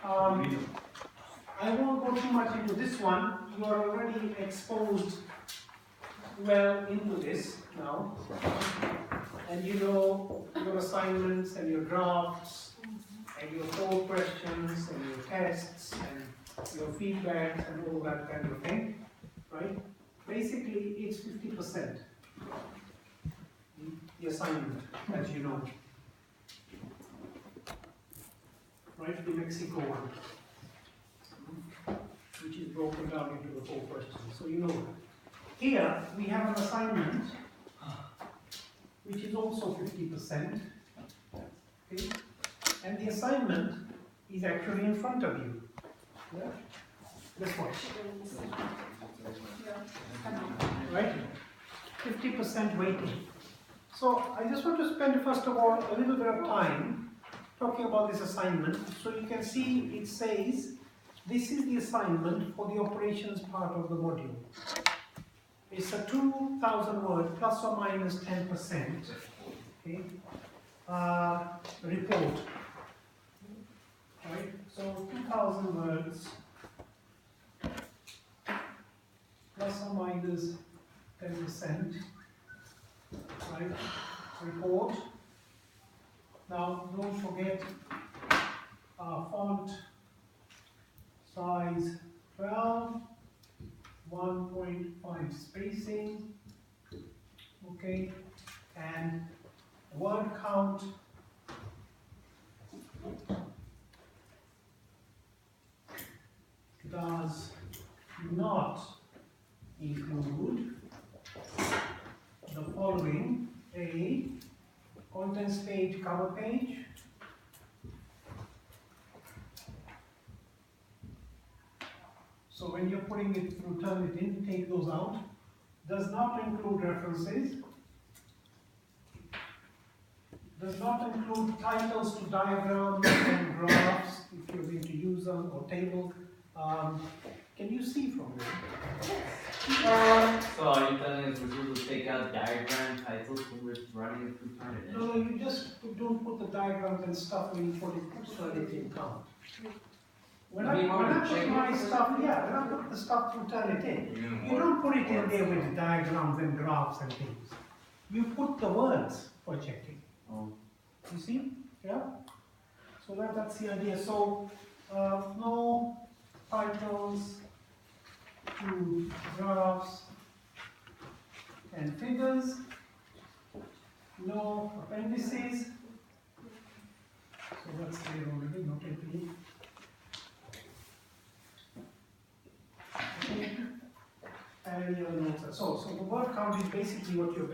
I won't go too much into this one. You are already exposed well into this now. And you know your assignments and your drafts and your core questions and your tests and your feedback and all that kind of thing, right? Basically, it's 50%, the assignment, as you know. Right, the Mexico one, which is broken down into the 4 questions, so you know that. Here, we have an assignment, which is also 50%, okay? And the assignment is actually in front of you. Yeah? Let's watch. Right? 50% weighting. So I just want to spend, first of all, a little bit of time talking about this assignment. So you can see it says, this is the assignment for the operations part of the module. It's a 2,000 word plus or minus 10%, okay, report. Right? So 2,000 words plus or minus 10%, right? Report. Now don't forget font size 12, 1.5 spacing, okay, and word count does not include the following: a contents page, cover page, so when you're putting it through Turnitin, take those out. Does not include references. Does not include titles to diagrams and graphs if you're going to use them, or tables. Can you see from there? So are you telling us we're supposed to take out diagram titles when we're running it through Turnitin? No, you just don't put the diagrams and stuff when you put Turnitin count. When I put my stuff, when I put the stuff through Turnitin, you don't put it in there with diagrams and graphs and things. You put the words for checking. Oh. You see? Yeah? So that's the idea. So, no titles to graphs and figures, no appendices. So that's there already, not anything. Okay. And your notes. So the word count is basically what you're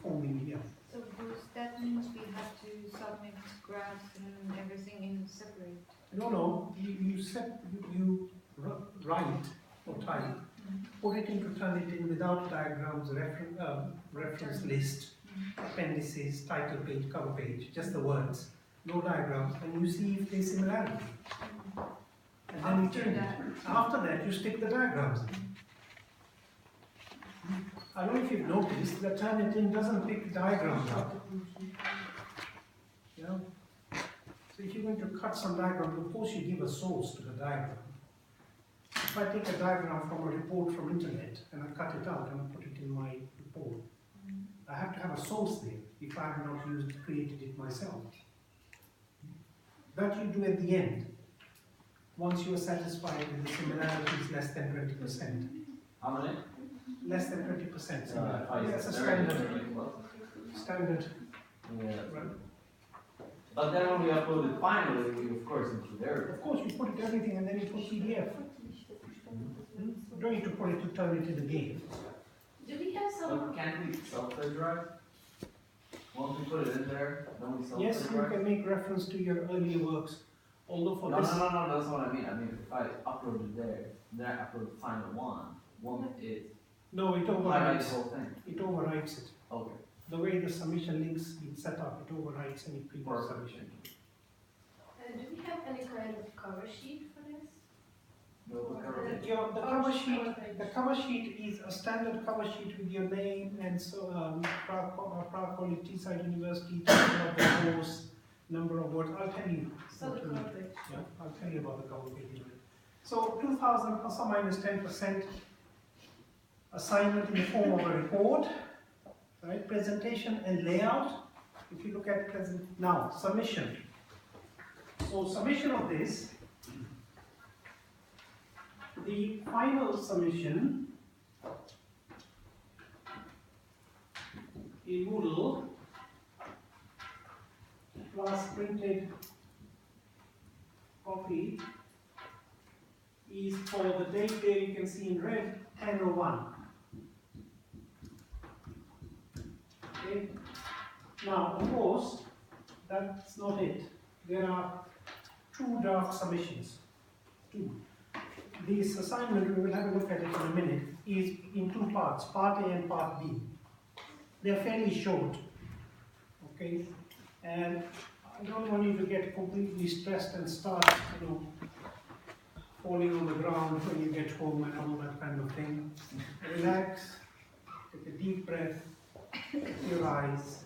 forming here. So Bruce, that means we have to submit graphs and everything in separate. No, you write or type, put it into Turnitin without diagrams, reference list, appendices, title page, cover page, just the words, no diagrams, and you see if there's similarity. And then you change it. After that, you stick the diagrams in. I don't know if you've noticed that Turnitin doesn't pick diagrams up. Yeah? So if you're going to cut some diagram, of course you give a source to the diagram. If I take a diagram from a report from internet and I cut it out and I put it in my report, I have to have a source there if I have not created it myself. That you do at the end, once you are satisfied with the similarities less than 20%. How many? Less than 20% similarity. That's a standard. Yeah. Right? But then when we upload it finally, we of course include everything. Of course, you put it everything and then you put PDF. You don't need to put it to Turnitin again. Do we have some? But can't we self-drive? Once we put it in there, then we self-drive? Yes, you can make reference to your earlier works, although for No, this... no, that's what I mean. I mean, if I upload it there, then I upload the final one is No, it highlight the overwrites. whole thing. It overwrites it. Okay. The way the submission links been set up, it overwrites any previous submission. Do we have any kind of cover sheet for this? The cover sheet is a standard cover sheet with your name and so Prague College, Teesside University, title of the course, number of words. I'll tell you. So the coverage. Yeah, I'll tell you about the cover page in a minute. So 2,000 plus or minus 10% assignment in the form of a report, right? Presentation and layout. If you look at now, submission. So submission of this, the final submission in Moodle plus printed copy is for the date there you can see in red 10:01. Okay. Now, of course, that's not it. There are two draft submissions. Two. This assignment, we will have a look at it in a minute, is in two parts, part A and part B. They are fairly short. Okay? And I don't want you to get completely stressed and start, falling on the ground when you get home and all that kind of thing. Relax, take a deep breath, close your eyes,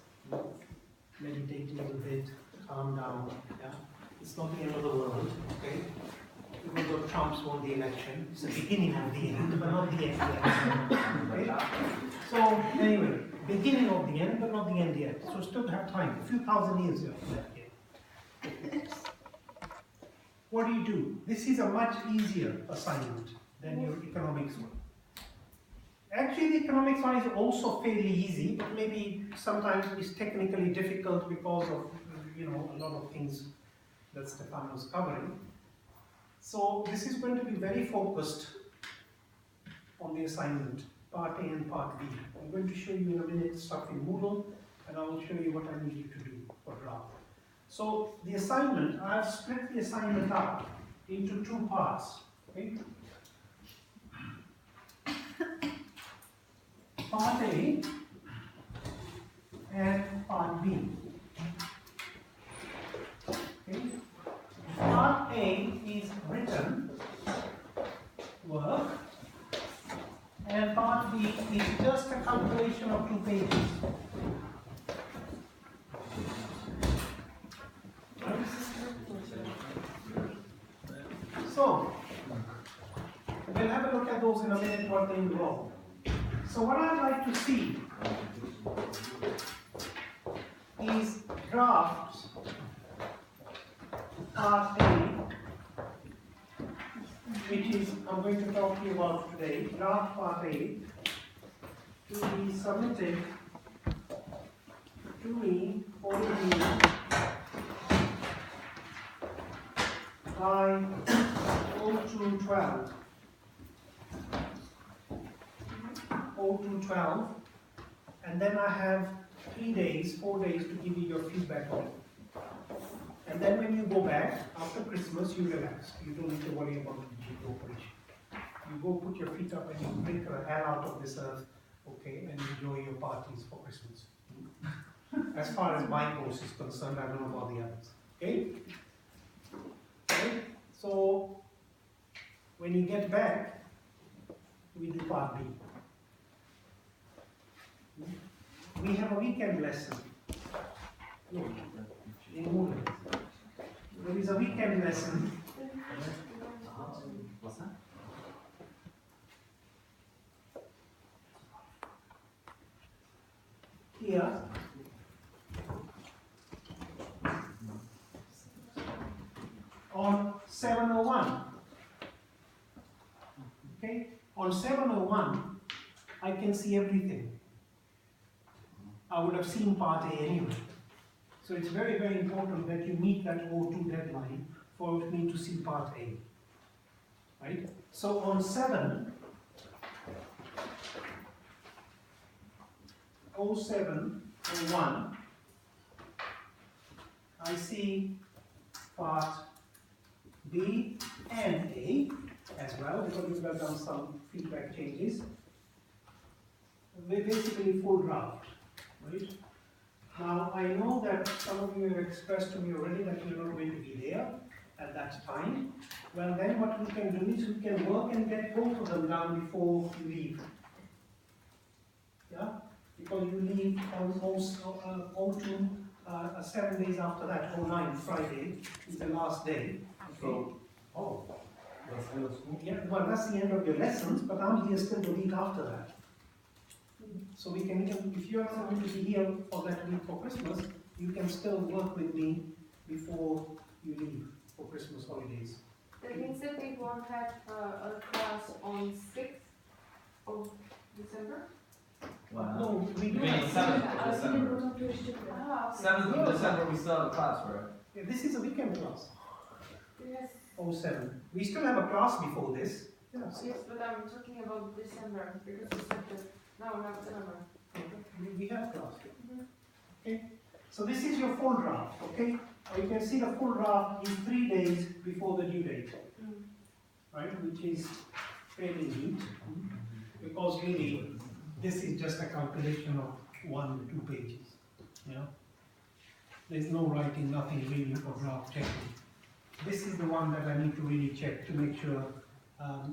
meditate a little bit, calm down. Yeah? It's not the end of the world, okay? Even though Trump's won the election, it's the beginning of the end, but not the end yet. Okay? So, anyway, beginning of the end, but not the end yet. So, still have time, a few thousand years left here. What do? This is a much easier assignment than your economics one. Actually, the economics one is also fairly easy, but maybe sometimes it's technically difficult because of a lot of things that Stefan was covering. So this is going to be very focused on the assignment, part A and part B. I'm going to show you in a minute stuff in Moodle, and I will show you what I need you to do for draft. So the assignment, I have split the assignment up into two parts. Okay? Part A and part B. Okay? Part A is written work, and part B is just a compilation of 2 pages. So, we'll have a look at those in a minute, what they involve. So what I'd like to see is drafts part A, which is, I'm going to talk to you about today, draft part A, to be submitted to me for review by 0212. 0212, and then I have 4 days to give you your feedback on it. And then when you go back after Christmas, you relax. You don't need to worry about the operation. You go put your feet up and you break the hell out of this earth, okay, and enjoy your parties for Christmas. As far as my course is concerned, I don't know about the others. Okay? Okay? So when you get back, we do part B. We have a weekend lesson. No, in Moodle. There is a weekend lesson. What's that? Here. On 701. Okay? On 701, I can see everything. I would have seen part A anyway. So it's very, very important that you meet that 02 deadline for me to see part A. Right? So on 0701, I see part B and A as well, because we've done some feedback changes. We're basically full draft. Right? Now, I know that some of you have expressed to me already that you're not going to be there at that time. Well, then what we can do is we can work and get both of them down before you leave. Yeah? Because you leave on 02 7 days after that, 09, Friday, is the last day. Okay? Oh, that's end of school? Yeah, well, that's the end of your lessons, but I'm here still the week after that. So we can, if you are not going to be here for that week for Christmas, you can still work with me before you leave for Christmas holidays. That means that we won't have a class on 6th of December? Wow. No, we do. You mean 7th of December? Ah, okay. 7th of December, we still have a class, right? Yeah, this is a weekend class. Yes, 07. We still have a class before this. Yes. yes, but I'm talking about December, because it's not the, no, not December. We have class. Okay. So this is your full draft. Okay. You can see the full draft is 3 days before the due date, right? Which is fairly neat, because really this is just a calculation of 1 or 2 pages. Yeah. There's no writing, nothing really for draft checking. This is the one that I need to really check to make sure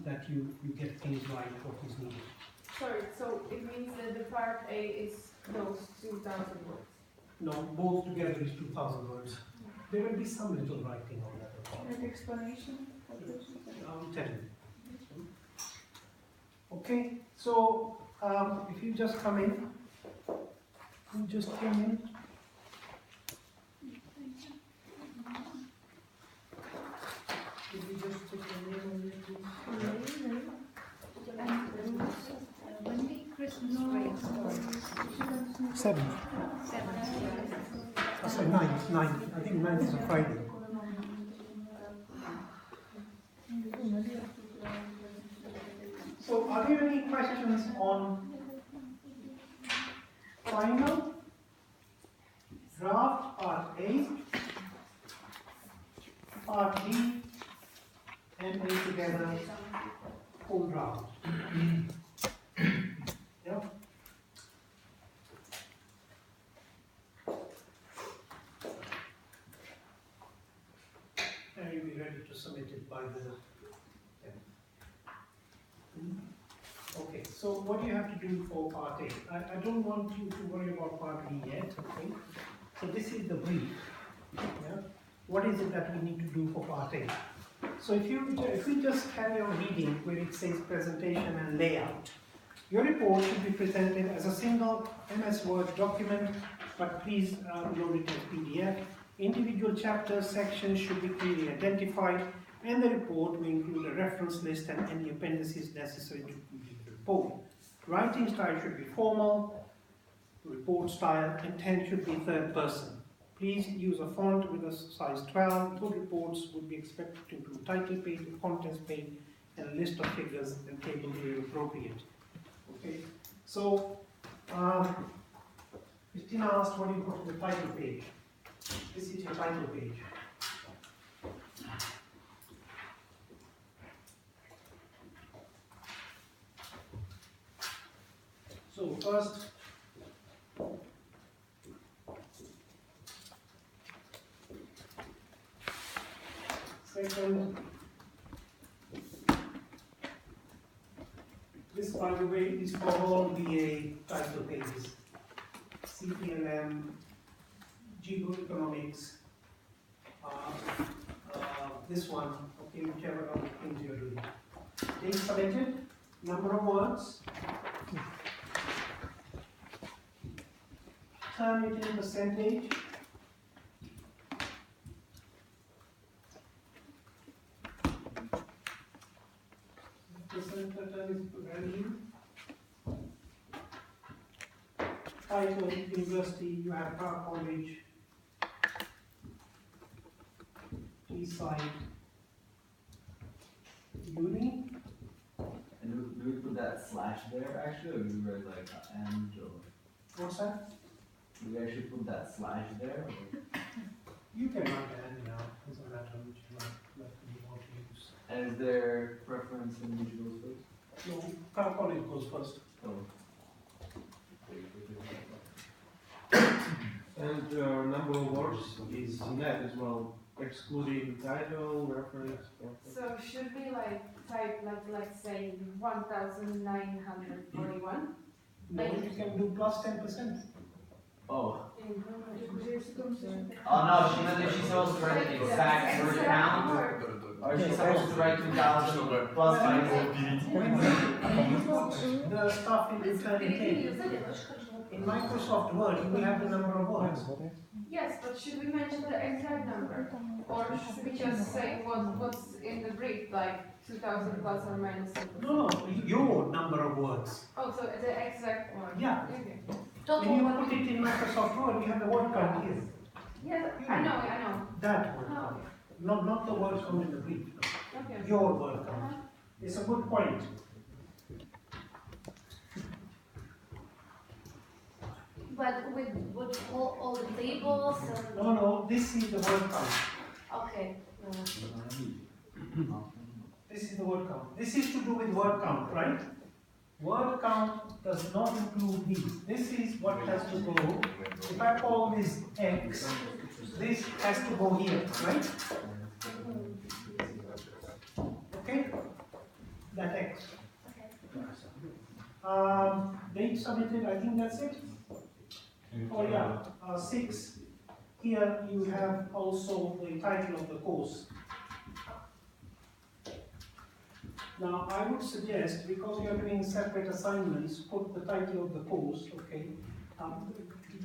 that you get things right, what is needed. Sorry, so it means that the part A is those 2,000 words. No, both together is 2,000 words. There will be some little writing on that. Like explanation? I'll tell you. Okay, so if you just come in, you just came in. Could you just put your name on there, please? When the Christmas break starts? 7. 7. I said 9. I think 9 is a Friday. So, are there any questions on final, draft, part A, part B, and A together, full draft? Yeah? And you'll be ready to submit it by the 10th. Okay, so what do you have to do for part A? I don't want you to worry about part B yet, okay? So this is the brief. Yeah? What is it that we need to do for part A? So if we just carry on reading where it says presentation and layout, your report should be presented as a single MS Word document, but please load it as PDF. Individual chapters, sections should be clearly identified, and the report will include a reference list and any appendices necessary to complete the report. Writing style should be formal, report style, intent should be third person. Please use a font with a size 12. Good reports would be expected to include title page, a contents page, and a list of figures and tables where appropriate. Okay, so Christina asked what do you put in the title page. This is your title page. So first, second, this by the way is for all BA title pages. CPLM, geoeconomics, this one, okay, whichever of the things you're doing. Date submitted, number of words, turn it in percentage, percent turn is value, title, university, you have Car College, Teesside, Uni. And do we put that slash there actually, or do we write like and or? What's that? Do we actually put that slash there? Or? You can write and now, doesn't matter which one you want to use. And is there preference in which goes first? No, Car College goes first. Oh. And number of words is net as well, excluding title, reference. So should we like type like let's say 1,941? No, you can do plus 10%. Oh. in Oh no, she meant if she's supposed to write the exact word count, or she's supposed to write 2000 plus minus. When you put the stuff in return table, in Microsoft Word, you will have the number of words. Yes, but should we mention the exact number? Or should we just say what's in the brief, like 2000 plus or minus? No, your number of words. Oh, so the exact one? Yeah. Okay. When you put it in Microsoft Word, you have the word count here. Yes, I know. That word count. Not the word count in the brief. No. Okay. Your word count. It's a good point. But with all the tables and... No, this is the word count. Okay. This is the word count. This is to do with word count, right? Word count does not include these. This is what has to go. If I call this X, this has to go here, right? Okay? That X. Date submitted, I think that's it. Oh yeah, 6. Here you have also the title of the course. Now I would suggest, because you are doing separate assignments, put the title of the course, okay?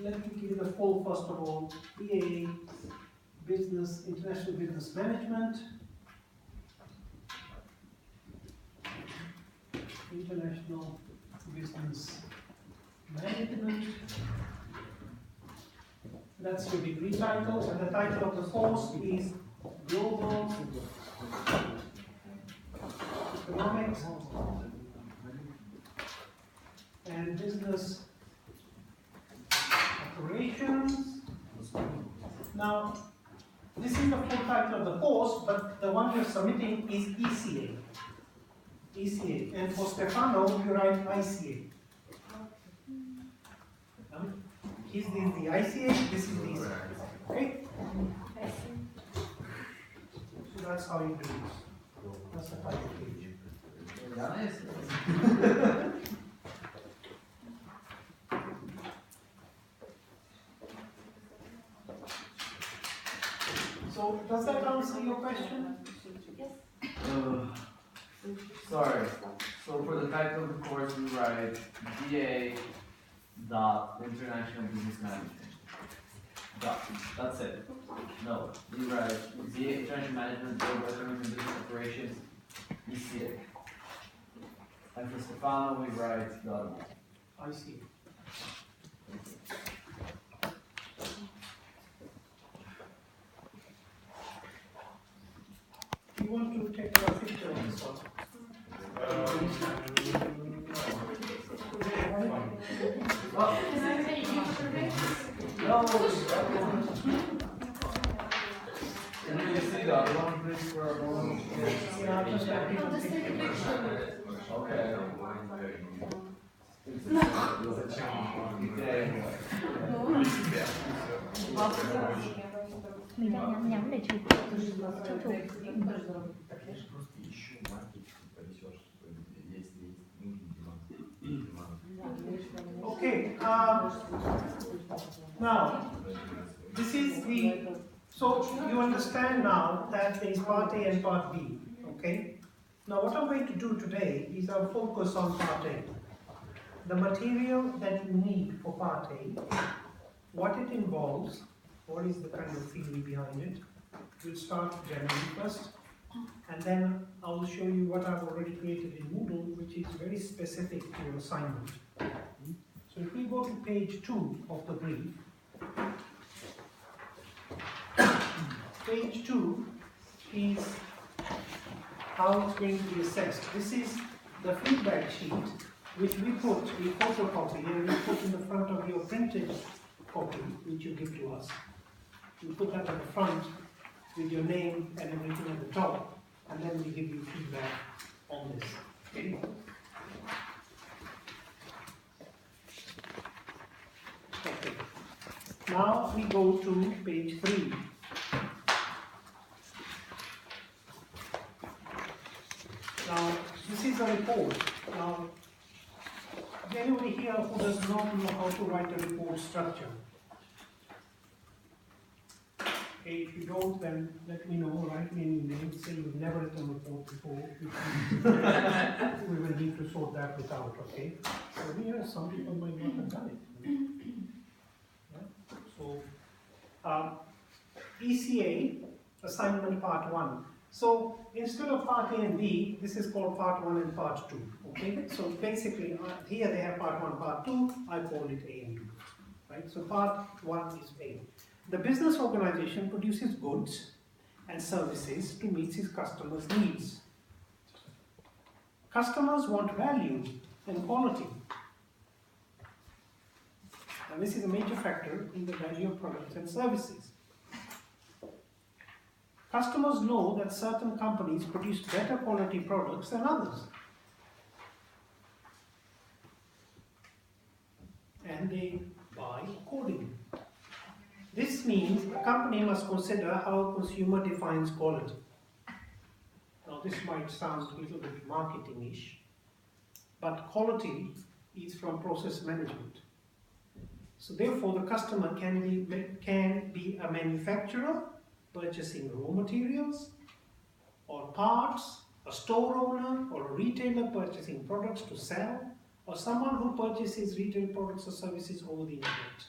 Let me give you the full first of all. BA, Business, International Business Management. International Business Management. That's your degree title, and the title of the course is Global Economics and Business Operations. Now, this is the full title of the course, but the one you're submitting is ECA. ECA, and for Stefano, you write ICA. He's the ICA, this is the ECA. Okay? So that's how you do it. That's the title page. So, does that answer your question? Sorry. So for the title of the course, we write BA dot International Business Management. Dot. That's it. No, we write BA International Management, Global Economic and Business Operations, ECA. And for Stefano, we write the other one. I see. Do you want to take a picture of this one? Well, Can I take a picture of it? no. Can you see the other one, please, for a moment? Yeah, just like I'll just take a picture. Okay. Mình đang nhắm nhắm để chụp chụp. Okay, now, this is the, so you understand now that there is part A and part B, okay? Now what I'm going to do today is I'll focus on part A. The material that you need for part A, what it involves, what is the kind of theory behind it. We'll start generally first, and then I'll show you what I've already created in Moodle, which is very specific to your assignment. So if we go to page 2 of the brief, page 2 is how it's going to be assessed. This is the feedback sheet which we photocopy and we put in the front of your printed copy which you give to us. You put that at the front with your name and everything at the top, and then we give you feedback on this. Okay? Okay. Now we go to page 3. Now, this is a report. Now, is anybody here who does not know how to write a report structure? you don't, then let me know, write me an email, say you've never written a report before. We will need to sort that bit out, okay? So yeah, some people might not have done it. Yeah. So, ECA, assignment part 1. So instead of part A and B, this is called part 1 and part 2, okay? So basically, here they have part 1, part 2, I call it A and 2, right? So part 1 is A. The business organization produces goods and services to meet its customers' needs. Customers want value and quality. And this is a major factor in the value of products and services. Customers know that certain companies produce better quality products than others. And they buy accordingly. This means a company must consider how a consumer defines quality. Now this might sound a little bit marketing-ish, but quality is from process management. So therefore the customer can be a manufacturer purchasing raw materials, or parts, a store owner or a retailer purchasing products to sell, or someone who purchases retail products or services over the internet.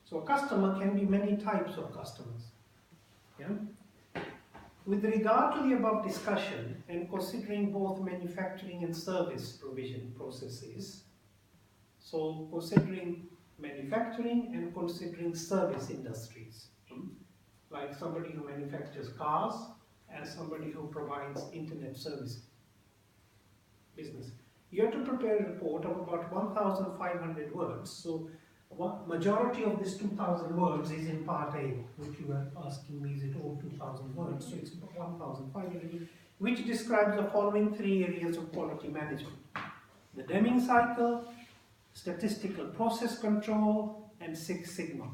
So a customer can be many types of customers. Yeah? With regard to the above discussion and considering both manufacturing and service provision processes, so considering manufacturing and considering service industries, like somebody who manufactures cars and somebody who provides internet service business. You have to prepare a report of about 1,500 words. So majority of this 2,000 words is in part A, which you were asking me, is it all 2,000 words? So it's 1,500, which describes the following 3 areas of quality management: the Deming cycle, statistical process control, and Six Sigma.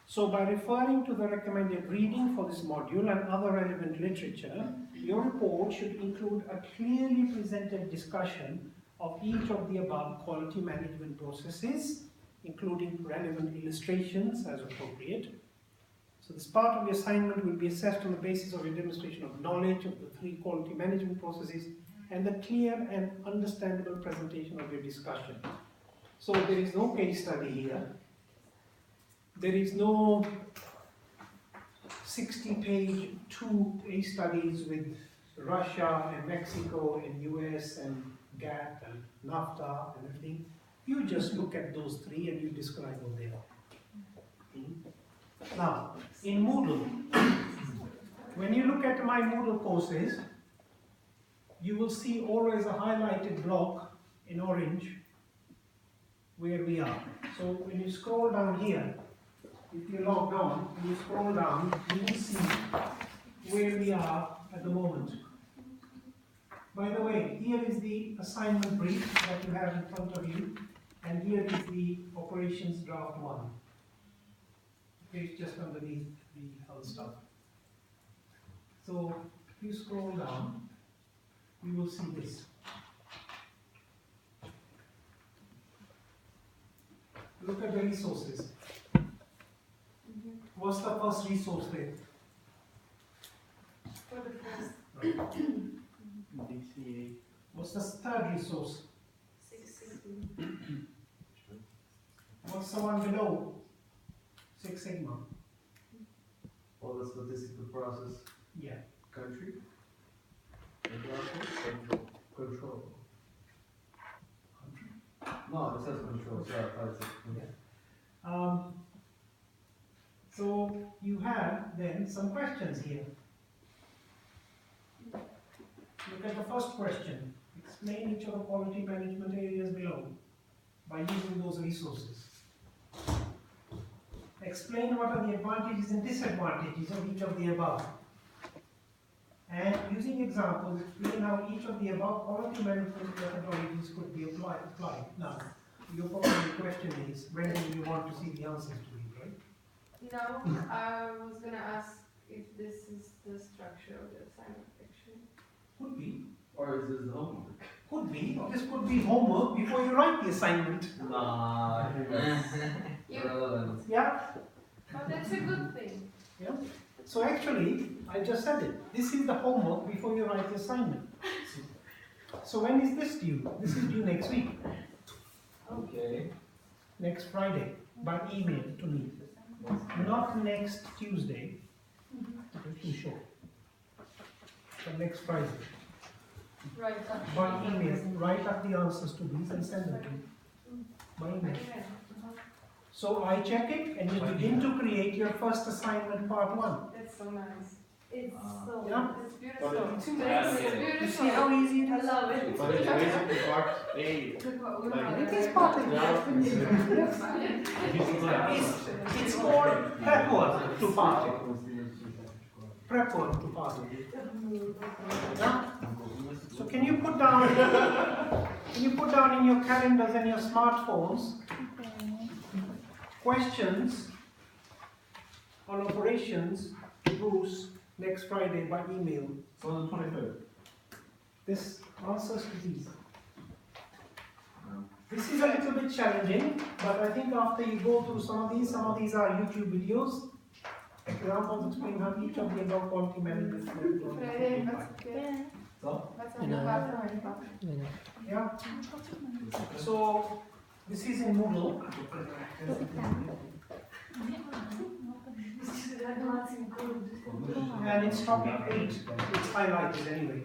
So by referring to the recommended reading for this module and other relevant literature, your report should include a clearly presented discussion of each of the above quality management processes, including relevant illustrations as appropriate. So this part of the assignment will be assessed on the basis of your demonstration of knowledge of the 3 quality management processes and the clear and understandable presentation of your discussion. So there is no case study here. There is no 60-page 2 case studies with Russia and Mexico and US and GATT and NAFTA and everything. You just look at those 3 and you describe what they are. Now, in Moodle, when you look at my Moodle courses, you will see always a highlighted block in orange where we are. So when you scroll down here, if you log on and you scroll down, you will see where we are at the moment. By the way, here is the assignment brief that you have in front of you, and here is the operations draft 1. Okay, it's just underneath the other stuff. So if you scroll down, you will see this. Look at the resources. What's the first resource there? For the first DCA. What's the third resource? 660. What's the one below? Six Sigma. All the statistical process. Yeah. Country. Control. No, it says control. Yeah. So you have then some questions here. Look at the first question. Explain each of the quality management areas below by using those resources. Explain what are the advantages and disadvantages of each of the above. And using examples, explain how each of the above quality management methodologies could be applied. Now, your probably question is, when do you want to see the answers to it, right? No, I was gonna ask if this is the structure of the assignment actually. Could be. Or is this the homework? Could be. Or this could be homework before you write the assignment. Nah, You, relevant. Yeah? but that's a good thing. Yeah? So actually, I just said it. This is the homework before you write the assignment. So when is this due? This is due next week. Okay. Next Friday, by email to me. Not next Tuesday, it's too short. But next Friday. Right. By email, write up the answers to these and send them to me. By email. So I check it and you begin to create your first assignment part 1. That's so nice. It's so. Yeah? It's beautiful. Yeah, It's I get it. You see how easy it I is? love it. But it's basically part A. It is part of it. It's called prep work to part it. Prep work to part it. Yeah? So can you put down in your calendars and your smartphones questions on operations to Bruce next Friday by email. So the 23rd. This answers to these. This is a little bit challenging, but I think after you go through some of these are YouTube videos. Examples explain how each of the above quality management Friday, that's okay. So? That's on the bathroom. Yeah. So this is in Moodle. And it's topic 8. It's highlighted anyway.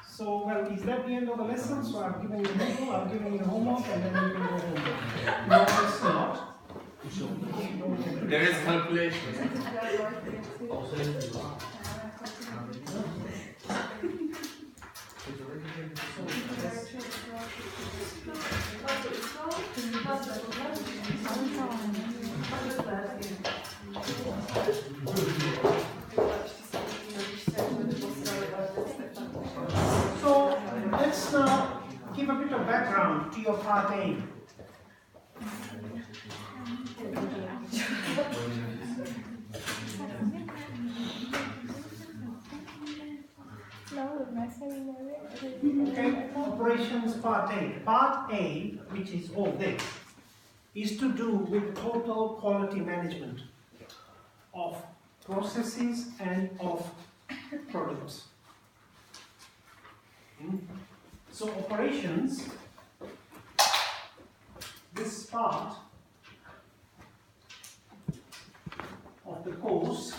So, well, is that the end of the lesson? So I've given you Moodle, I've given you homework, and then you can go home. No, it's not. There is calculation. So let's now give a bit of background to your part A. Okay, operations part A. Part A, which is all this, is to do with total quality management of processes and of products. So operations, this part of the course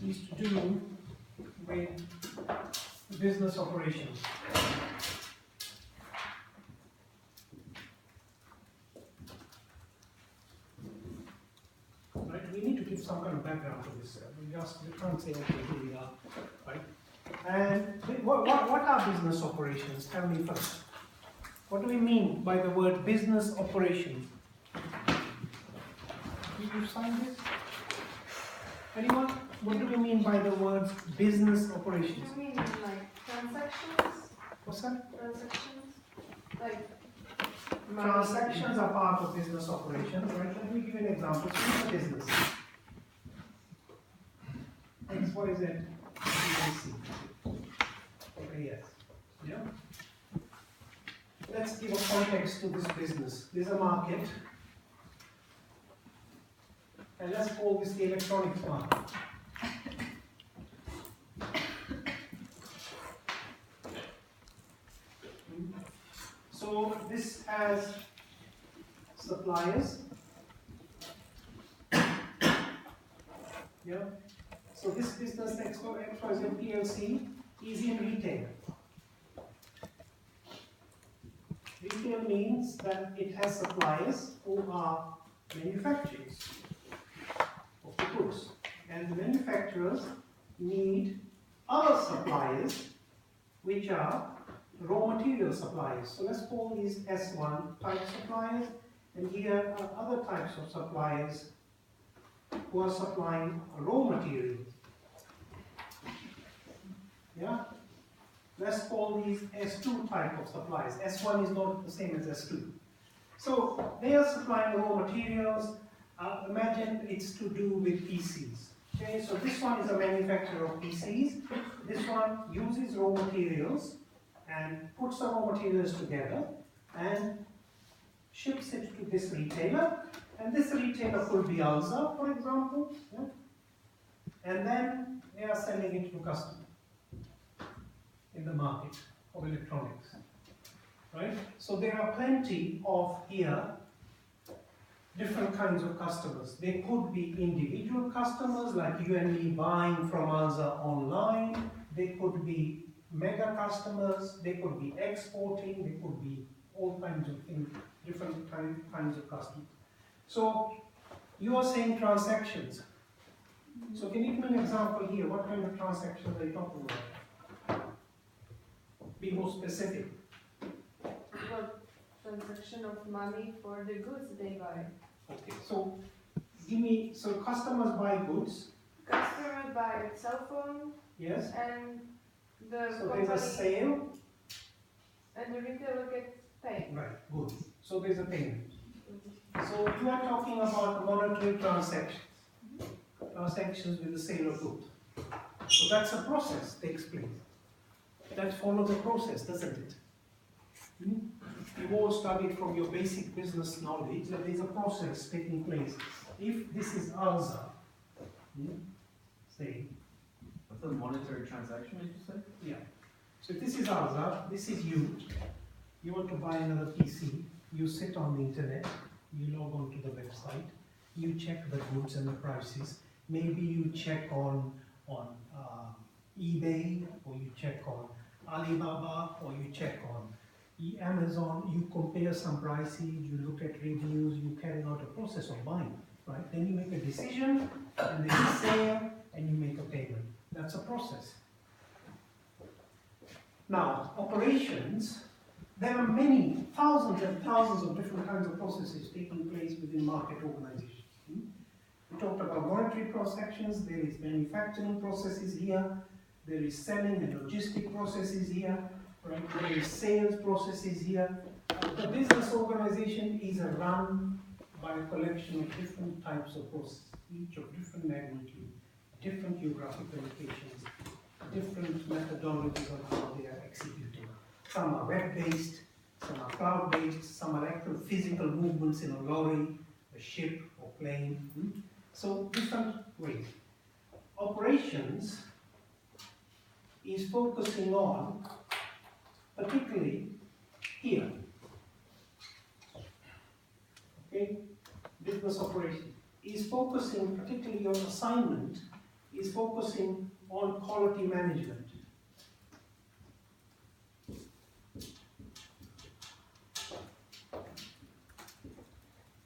is to do with business operations. Right? We need to give some kind of background to this. We can't say, okay, here we are, right? And what are business operations? Tell me first. What do we mean by the word business operations? Did you sign this? Anyone? What do we mean by the words business operations? You mean like transactions? What's that? Transactions? Like Transactions are part of business operations, right? Let me give you an example. It's a business. X, Y, Z, B, C. Okay, yes. Yeah? Let's give a context to this business. There's a market. And let's call this the electronics market. So this has suppliers. Yeah. So this business XYZ PLC is in retail. Retail means that it has suppliers who are manufacturers of the goods. And the manufacturers need other suppliers which are raw material suppliers. So let's call these S1 type suppliers, and here are other types of suppliers who are supplying raw materials. Yeah? Let's call these S2 type of suppliers. S1 is not the same as S2. So they are supplying raw materials. Imagine it's to do with PCs. Okay, so this one is a manufacturer of PCs. this one uses raw materials and puts the raw materials together and ships it to this retailer, and this retailer could be Alza, for example, yeah? And then they are selling it to customer in the market of electronics, right? So there are plenty of here different kinds of customers. They could be individual customers like you and me buying from Alza online. They could be mega customers. They could be exporting. They could be all kinds of things, different kinds of customers. So you are saying transactions. So can you give me an example here? What kind of transactions are you talking about? Be more specific. What transaction of money for the goods they buy? Okay, so give me, so customers buy goods, Customer buy a cell phone yes? and the So there's a company sale, and the retailer gets paid. right, good. So there's a payment. So you are talking about monetary transactions. Transactions with the sale of goods. So that's a process takes place. That follows a process, doesn't it? You've all studied from your basic business knowledge that there's a process taking place. If this is Alza, say, That's a monetary transaction, did you say? yeah. So if this is Alza, this is you. You want to buy another PC. You sit on the internet. You log on to the website. You check the goods and the prices. Maybe you check on eBay, or you check on Alibaba, or you check on Amazon. You compare some prices. You look at reviews. You carry out a process of buying, right? Then you make a decision, and there's a sale, and you make a payment. That's a process. Now, operations, there are many, thousands and thousands of different kinds of processes taking place within market organizations. We talked about monetary transactions, there is manufacturing processes here, there is selling and logistic processes here, right? There is sales processes here. The business organization is run by a collection of different types of processes, each of different magnitude, different geographical locations, different methodologies on how they are executed. Some are web-based, some are cloud-based, some are actual physical movements in a lorry, a ship, or plane. So different ways. Operations is focusing on, particularly here. Okay, business operation is focusing, particularly your assignment, is focusing on quality management.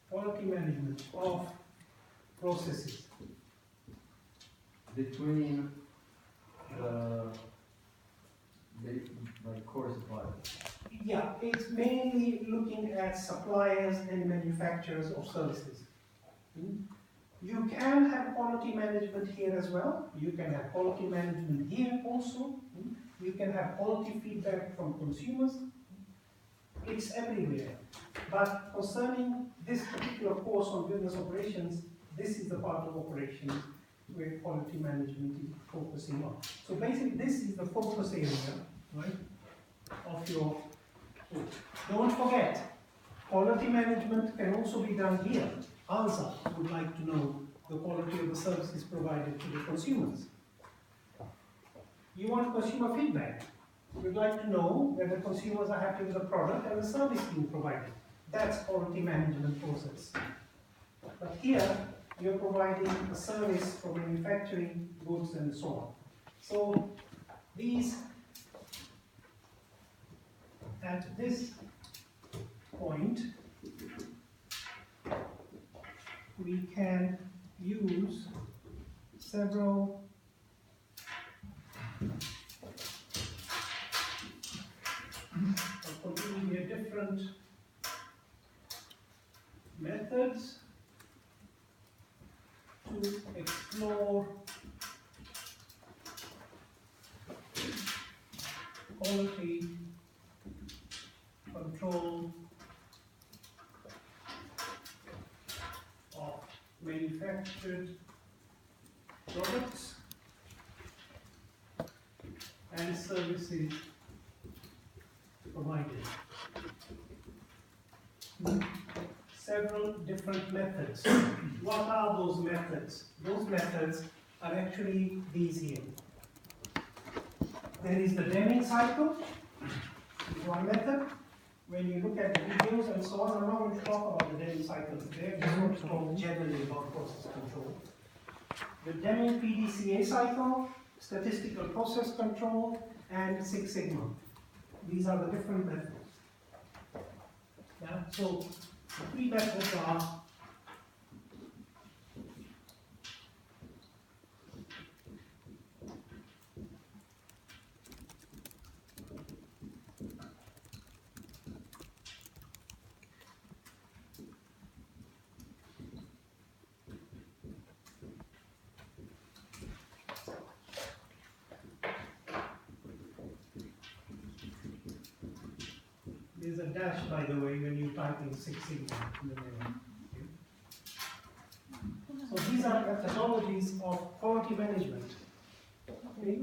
Quality management of processes. Between the core suppliers. Yeah, it's mainly looking at suppliers and manufacturers of services. You can have quality management here as well. You can have quality management here also. You can have quality feedback from consumers. It's everywhere. But concerning this particular course on business operations, this is the part of operations where quality management is focusing on. So basically this is the focus area, right, of your book. Don't forget, quality management can also be done here. Alza would like to know the quality of the services provided to the consumers. You want consumer feedback. We'd like to know whether consumers are happy with the product and the service being provided. That's quality management process. But here, you're providing a service for manufacturing goods and so on. So these, at this point, we can use several completely different methods to explore quality control of manufactured products this is provided. Several different methods. What are those methods? Those methods are actually these here. There is the Deming cycle, one method. When you look at the videos and so on, I'm not going to talk about the Deming cycle today, I'm just going to talk generally about process control. The Deming PDCA cycle, statistical process control, and Six Sigma. These are the different methods. Yeah? So, the three methods are there's a dash, by the way, when you type in Six Sigma in the name. Okay. So these are methodologies of quality management. Okay.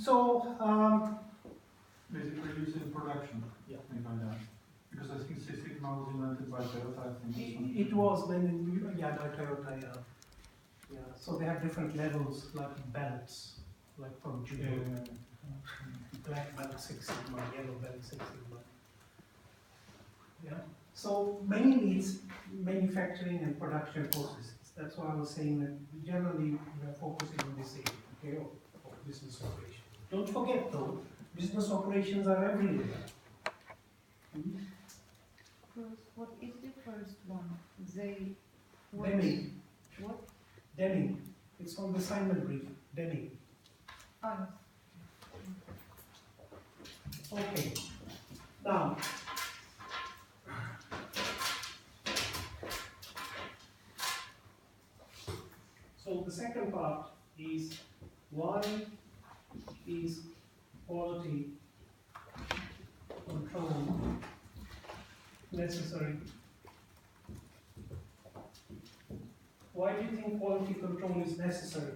So basically used in production. Yeah. Things like that. Because I think Six Sigma was invented by Toyota, I think. it was when by Toyota, yeah. Yeah. So they have different levels, like belts, like from judo. Black belt, Six Sigma, yellow belt, Six Sigma. Yeah. So mainly it's manufacturing and production processes. That's why I was saying that generally we are focusing on this area, okay, of business operations. Don't forget though, business operations are everywhere. Bruce, what is the first one? They. Deming. What? Deming. It's on the assignment brief. Deming. Oh, Okay. Now, so the second part is why is quality control necessary? Why do you think quality control is necessary?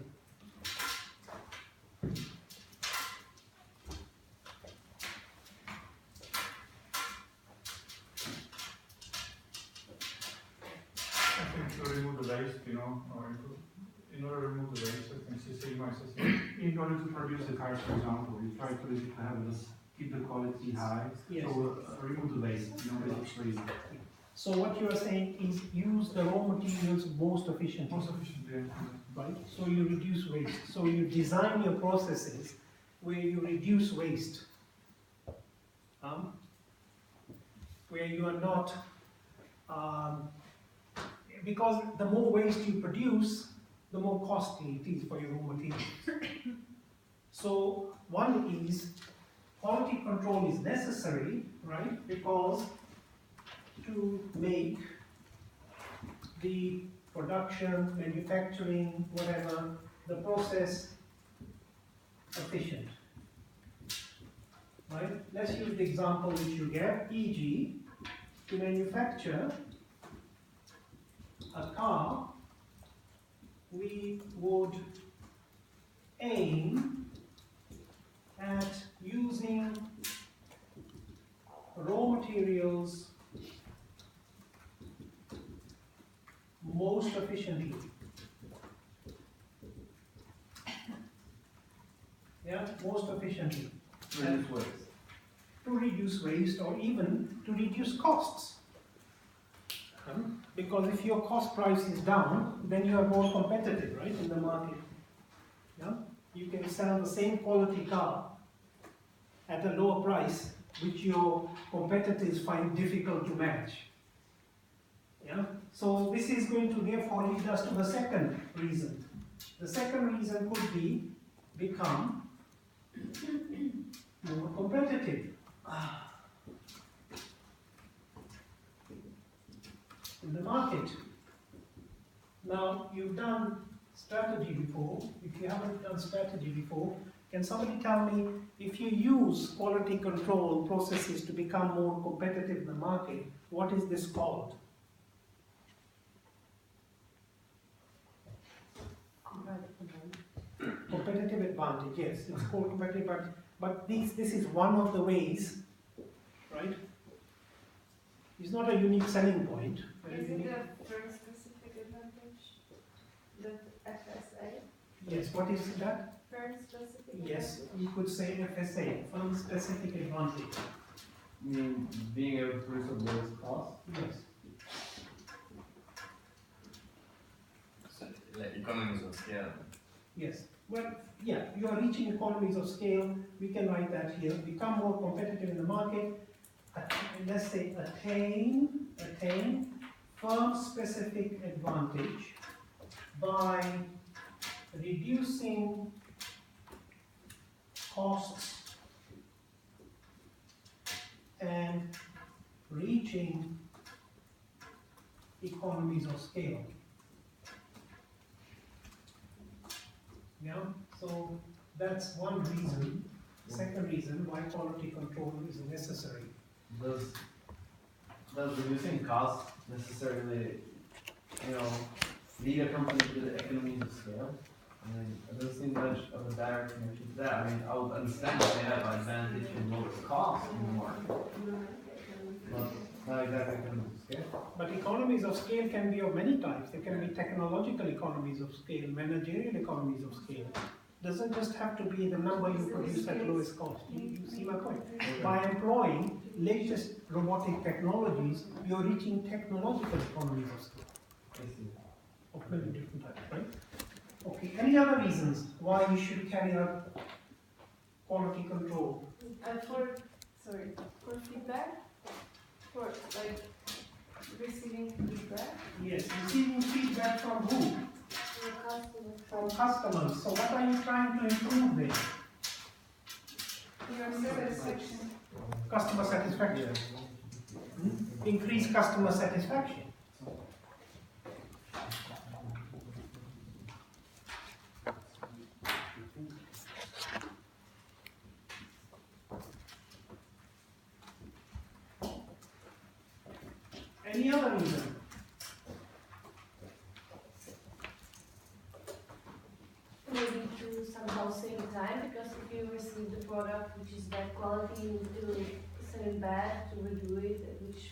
To remove the waste, you know, or in order to remove the waste, I think Six Sigma is in order to produce the cars, for example, you try to basically have this, keep the quality high, Yes. so remove the waste, you know, basically So what you are saying is use the raw materials most efficiently. most efficiently. Right? So you reduce waste. So you design your processes where you reduce waste. Where you are not, because the more waste you produce, the more costly it is for your raw materials. So one is, quality control is necessary, right? Because to make the production, manufacturing, whatever, the process efficient. Right? Let's use the example which you gave, e.g., to manufacture a car, we would aim at using raw materials most efficiently. Yeah, most efficiently. Reduce waste. To reduce waste or even to reduce costs. Because if your cost price is down, then you are more competitive, right, in the market. Yeah? You can sell the same quality car at a lower price, which your competitors find difficult to match. Yeah? So this is going to therefore lead us to the second reason. The second reason could be become more competitive. In the market. Now, you've done strategy before. If you haven't done strategy before, can somebody tell me, if you use quality control processes to become more competitive in the market, what is this called? competitive advantage, yes, it's called competitive advantage, but this is one of the ways, right? It's not a unique selling point. Very Is it unique. a firm specific advantage? The FSA? Yes, what is that? Firm specific Yes, advantage? you could say FSA, firm specific advantage. You mean being able to produce at the lowest cost? Yes. So, like economies of scale. Yes. Well, yeah, you are reaching economies of scale. We can write that here. Become more competitive in the market. Let's say attain firm-specific advantage by reducing costs and reaching economies of scale. Yeah, so that's one reason. Second reason why quality control is necessary. Does reducing costs necessarily, lead a company to the economies of scale? I mean, I don't see much of a direct connection to that. I mean, I would understand that they have an advantage in lowest cost in the market, but not exactly economies of scale. But economies of scale can be of many types. There can be technological economies of scale, managerial economies of scale. Doesn't just have to be the number you produce at lowest cost. You see my point? By employing latest robotic technologies, you're reaching technological economies of scale. I see. Of many different types, right? Okay, any other reasons why you should carry out quality control? For feedback? For like receiving feedback? Yes, receiving feedback from who? From customers. So what are you trying to improve there? Your satisfaction. Customer satisfaction. Increase customer satisfaction. Any other reason? Maybe to somehow save time, because if you receive the product which is bad quality, you need to send it back to redo it, which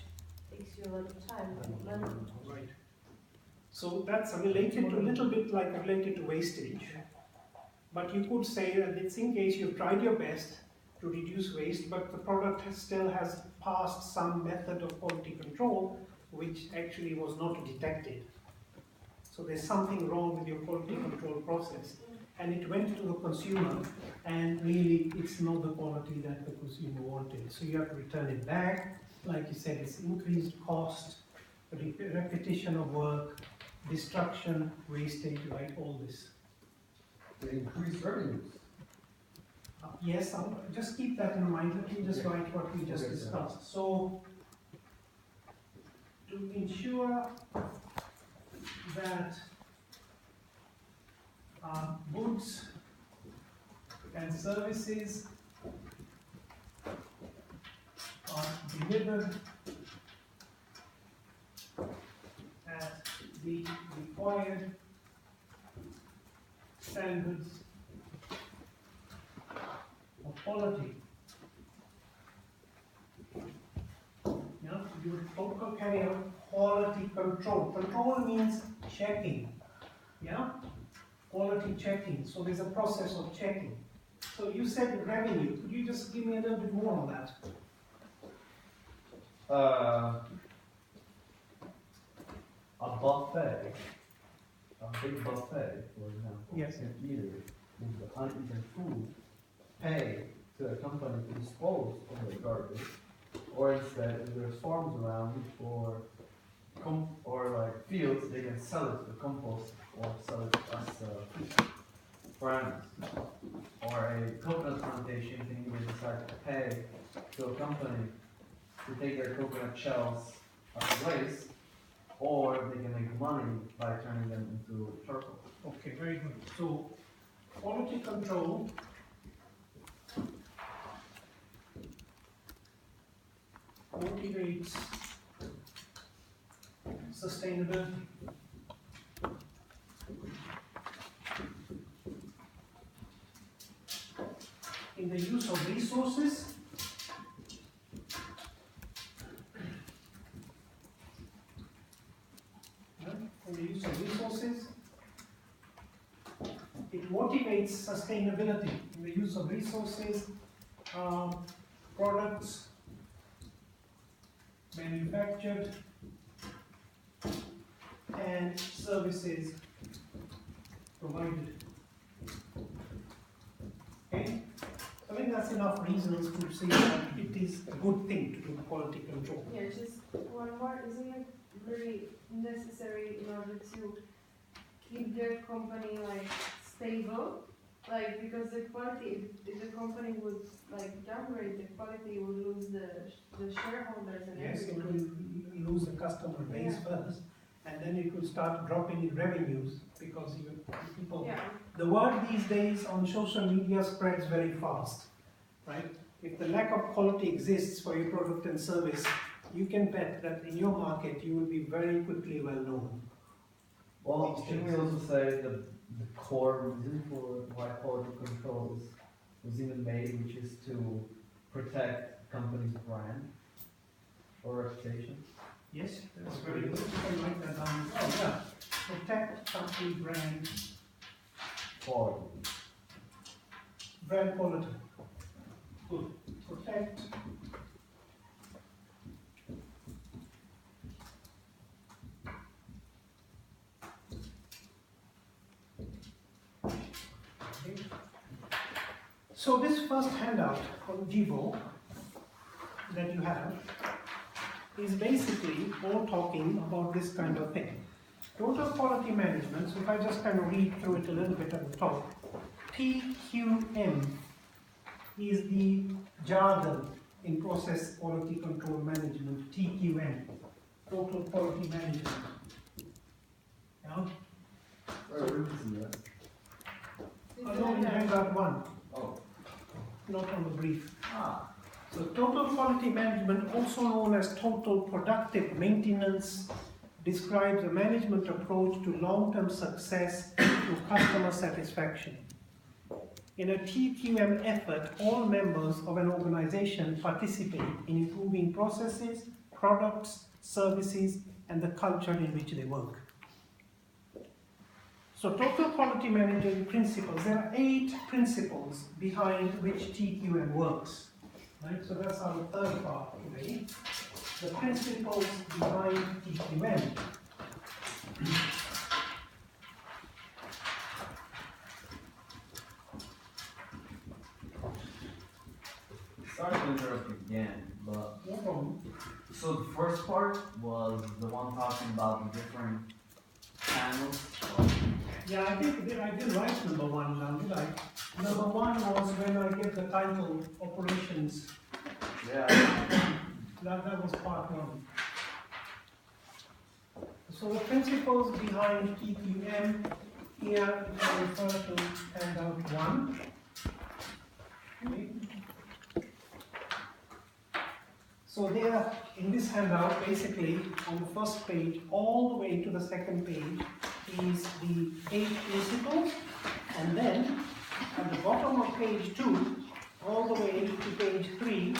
takes you a lot of time and money. Right. So that's related to a little bit like related to wastage. But you could say that it's in case you've tried your best to reduce waste, but the product still has passed some method of quality control which actually was not detected. So there's something wrong with your quality control process, and it went to the consumer, and really it's not the quality that the consumer wanted. So you have to return it back. Like you said, it's increased cost, repetition of work, destruction, wastage, right? All this. To increase revenues. Yes, just keep that in mind. Let me just write what we just discussed. So, to ensure that goods and services are delivered at the required standards of quality. Yeah, you would carry out quality control. Control means checking. Yeah, quality checking. So there's a process of checking. So you said revenue. Could you just give me a little bit more on that? A buffet, a big buffet, for example, Yes. can either, with the uneaten food, pay to a company to dispose of the garbage, or instead, if there's farms around or like fields, they can sell it to compost or sell it as food for animals. Or a coconut plantation can either decide to pay to a company to take their coconut shells as waste, or they can make money by turning them into charcoal. Okay, very good. So quality control motivates sustainability. in the use of resources. In the use of resources. It motivates sustainability in the use of resources, products manufactured, and services provided. Okay? I think that's enough reasons to say that it is a good thing to do quality control. Yeah, just one more. Isn't it very necessary in order to keep the company like stable? Like, because the quality, if the company would like downgrade the quality, it would lose the shareholders and Yes, it everything. will lose the customer base first, and then it will start dropping in revenues because people. Yeah. The word these days on social media spreads very fast, right? If the lack of quality exists for your product and service, you can bet that in your market you will be very quickly well known. Well, can we also say that the core reason for why quality control was even made, which is to protect the company's brand or reputation? Yes, that's very good. You can write that down. Oh yeah, protect company brand Quality. brand quality. Good. Protect So this first handout on GBO that you have is basically all talking about this kind of thing. Total quality management, so if I just kind of read through it a little bit at the top, TQM is the jargon in process quality control management, TQM, total quality management. Yeah? Where is it? No, in handout 1. Oh. Not on the brief. Ah. So total quality management, also known as total productive maintenance, describes a management approach to long-term success through customer satisfaction. In a TQM effort, all members of an organization participate in improving processes, products, services, and the culture in which they work. So total quality management principles, there are 8 principles behind which TQM works. Right? So that's our third part today. The principles behind TQM. Sorry to interrupt again, but No problem. so the first part was the one talking about the different channels. Yeah, I think I did write number 1 down, did I? Number 1 was when I get the title operations. Yeah. That was part 1. So the principles behind TQM, here I refer to handout 1. Okay. So there, in this handout, basically, on the first page, all the way to the second page, is the 8 principles, and then at the bottom of page 2, all the way to page 3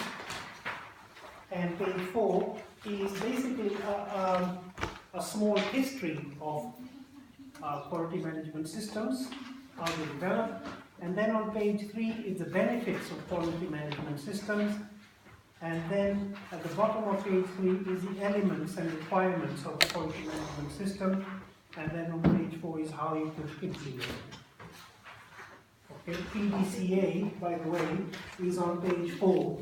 and page 4 is basically a small history of quality management systems, how they develop, and then on page 3 is the benefits of quality management systems, and then at the bottom of page 3 is the elements and requirements of the quality management system, and then on page 4 is how you could implement it. Okay, PDCA, by the way, is on page 4.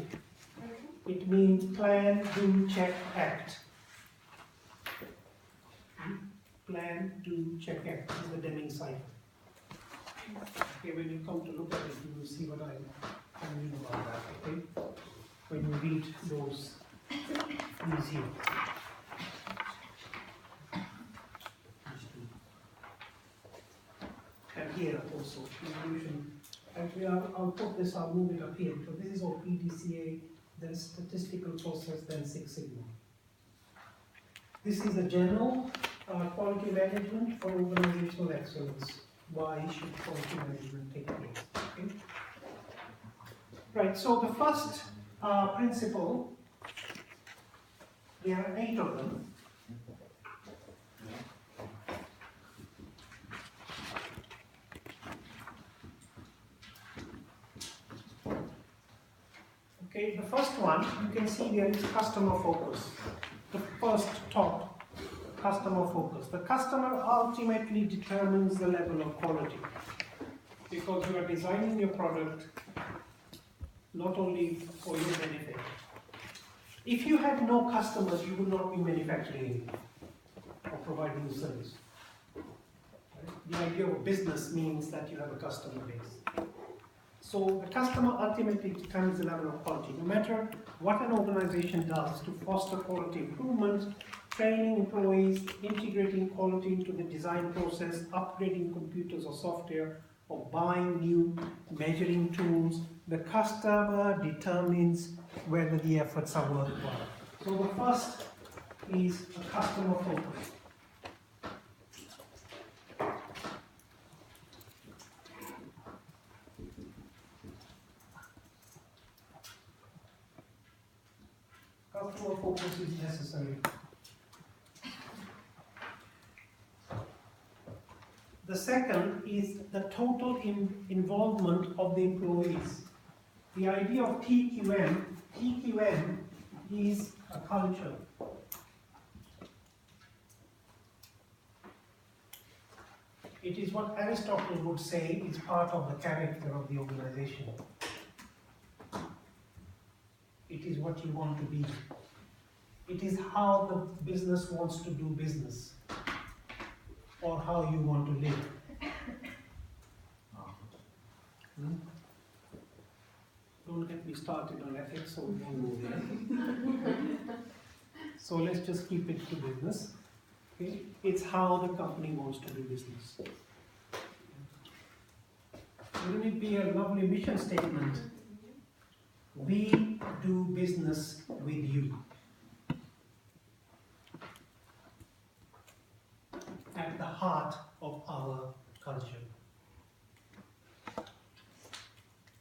It means plan, do, check, act. Plan, do, check, act is the Deming cipher. Okay, when you come to look at it, you will see what I mean about that, okay? When you read those, these here. And here also, inclusion. Actually, I'll put this, I'll move it up here. So this is all PDCA, then statistical process, then Six Sigma. This is a general quality management for organizational excellence. Why should quality management take place? Okay? Right, so the first principle, there are 8 of them. Okay, the first one, you can see there is customer focus. The first top, customer focus. The customer ultimately determines the level of quality because you are designing your product not only for your benefit. If you had no customers, you would not be manufacturing or providing the service. Right? The idea of business means that you have a customer base. So the customer ultimately determines the level of quality. No matter what an organization does to foster quality improvement, training employees, integrating quality into the design process, upgrading computers or software, or buying new measuring tools, the customer determines whether the efforts are worthwhile. So the first is a customer focus. Customer focus is necessary. The second is the total involvement of the employees. The idea of TQM is a culture. It is what Aristotle would say is part of the character of the organization. It is what you want to be. It is how the business wants to do business, or how you want to live. Don't get me started on ethics, so we won't go there. So let's just keep it to business. Okay? It's how the company wants to do business. Wouldn't it be a lovely mission statement? We do business with you. At the heart of our culture.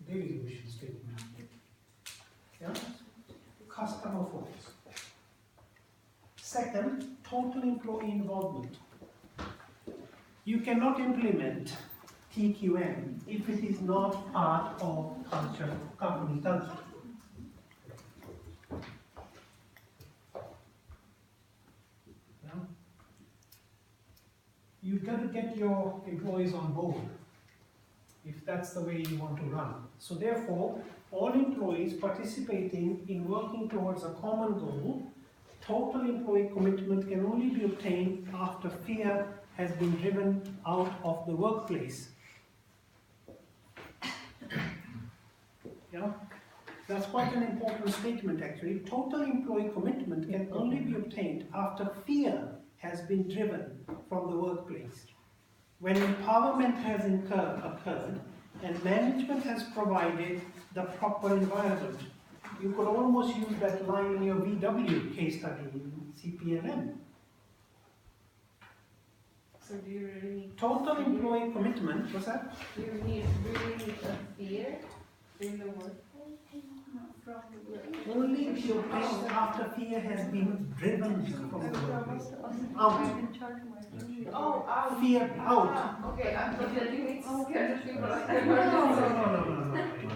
There is a mission statement. Yeah? Customer focus. Second, total employee involvement. You cannot implement TQM if it is not part of culture, company culture. Yeah? You've got to get your employees on board if that's the way you want to run. So therefore, all employees participating in working towards a common goal, total employee commitment can only be obtained after fear has been driven out of the workplace. Yeah? That's quite an important statement actually. Total employee commitment can only be obtained after fear has been driven from the workplace. When empowerment has occurred and management has provided the proper environment. You could almost use that line in your VW case study in CPLM. So do you really need Total employee commitment, what's that? Do you really need a fear in the workplace? From the workplace? Only be obtained after fear has been driven from the workplace. Out. Oh, out. Fear out. Okay, I'm pretending it's scared people. No.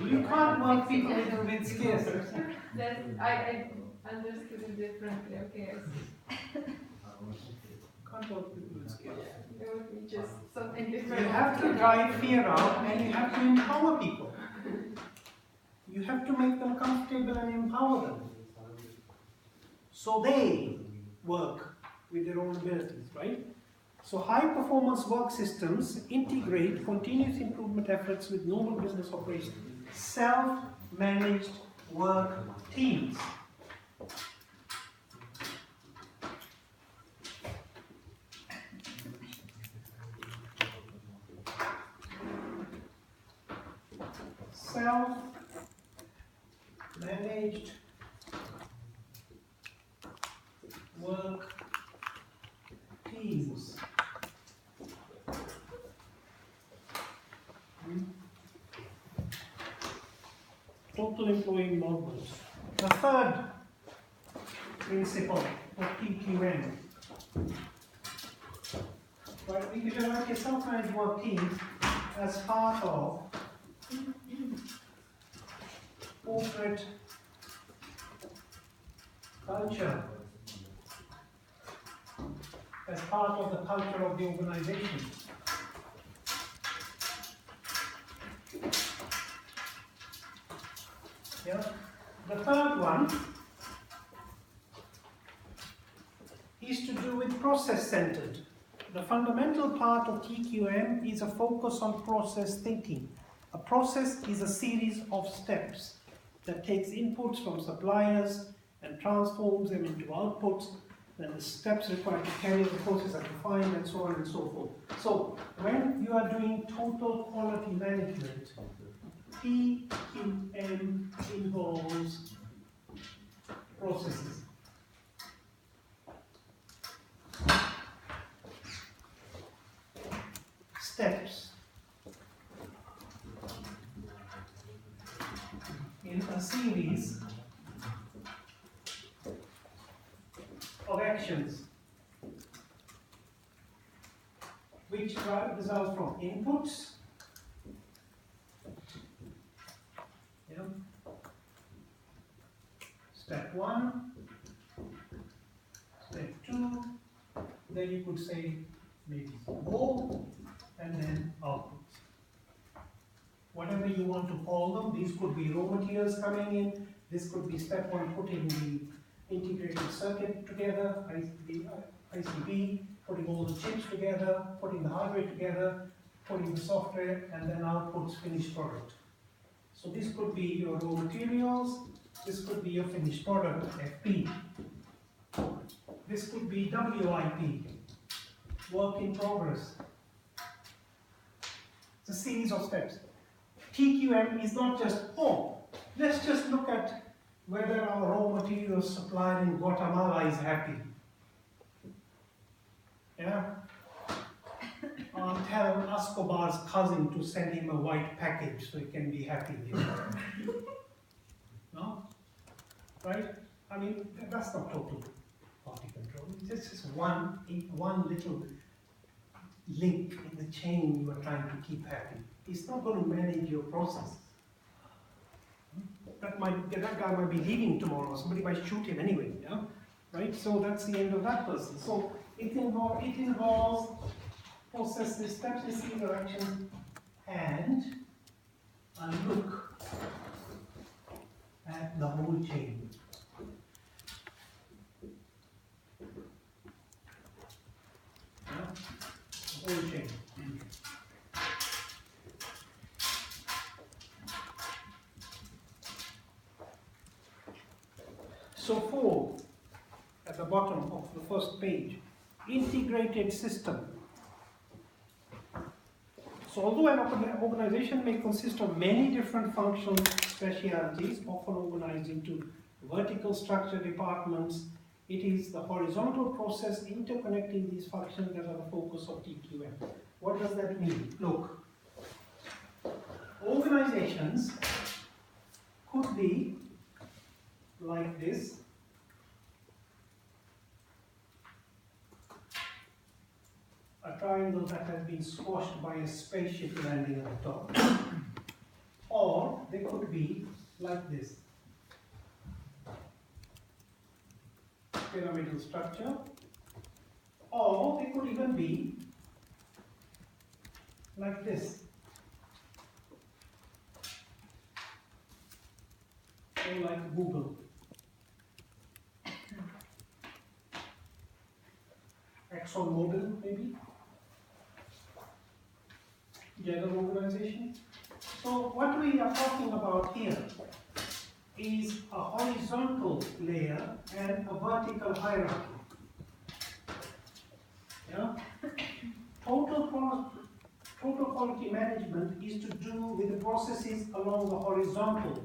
You can't work people with scares. Then I understood it differently. Okay, I see. Can't work people with scares. It would be just something different. You have to drive fear out and you have to empower people. You have to make them comfortable and empower them. So they work with their own abilities, right? So high performance work systems integrate continuous improvement efforts with noble business operations. Self-managed work teams. Self-managed work teams. total employee involvement. The third principle of TQM. Right, we visualize a self-managed work team as part of corporate culture, as part of the culture of the organization. Yeah. The third one is to do with process-centered. The fundamental part of TQM is a focus on process thinking. A process is a series of steps that takes inputs from suppliers and transforms them into outputs. Then the steps required to carry the process are defined, and so on and so forth. So when you are doing total quality management, TQM involves processes. Steps in a series of actions which result from inputs, step 1, step 2, then you could say maybe go, and then outputs. Whatever you want to call them, these could be raw materials coming in, this could be step 1, putting the integrated circuit together, the ICB, putting all the chips together, putting the hardware together, putting the software, and then outputs finished product. So this could be your raw materials, this could be your finished product, FP. This could be WIP, work in progress. It's a series of steps. TQM is not just, oh, let's just look at whether our raw materials supplier in Guatemala is happy. Yeah? Tell Escobar's cousin to send him a white package so he can be happy. No? Right? I mean, that's not total quality control. It's just one little link in the chain you are trying to keep happy. It's not going to manage your process. That guy might be leaving tomorrow. Somebody might shoot him anyway. Yeah? Right? So that's the end of that person. So it involves processes, steps in series of action, and a look at the whole chain. Yeah? The whole chain. So 4, at the bottom of the first page, integrated system. So although an organization may consist of many different functional specialities, often organized into vertical structure departments, it is the horizontal process interconnecting these functions that are the focus of TQM. What does that mean? Look, organizations could be like this. A triangle that has been squashed by a spaceship landing at the top. Or they could be like this. Pyramidal structure. Or they could even be like this. Or like Google. ExxonMobil, maybe? General organization. So what we are talking about here is a horizontal layer and a vertical hierarchy. Yeah? Total quality management is to do with the processes along the horizontal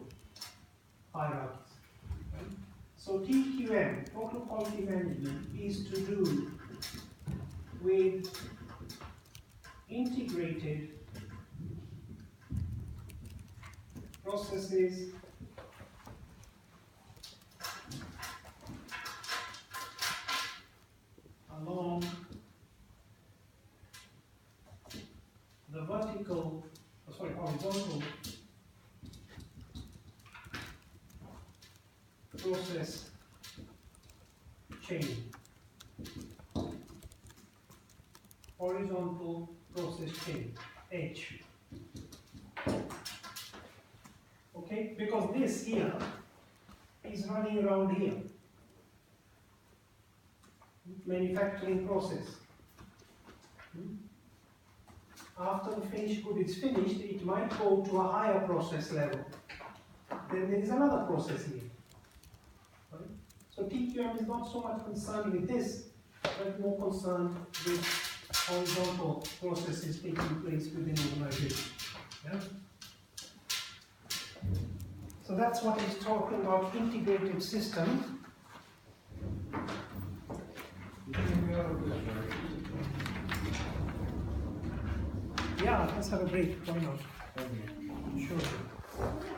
hierarchies. Right? So TQM, total quality management, is to do with integrated processes process chain. Horizontal process chain, H. Okay, because this here is running around here. Manufacturing process. After the finished good is finished, it might go to a higher process level. Then there is another process here. Right? So TQM is not so much concerned with this, but more concerned with horizontal processes taking place within organization. Yeah? So that's what he's talking about, integrated system. Yeah, let's have a break. Why not? Sure.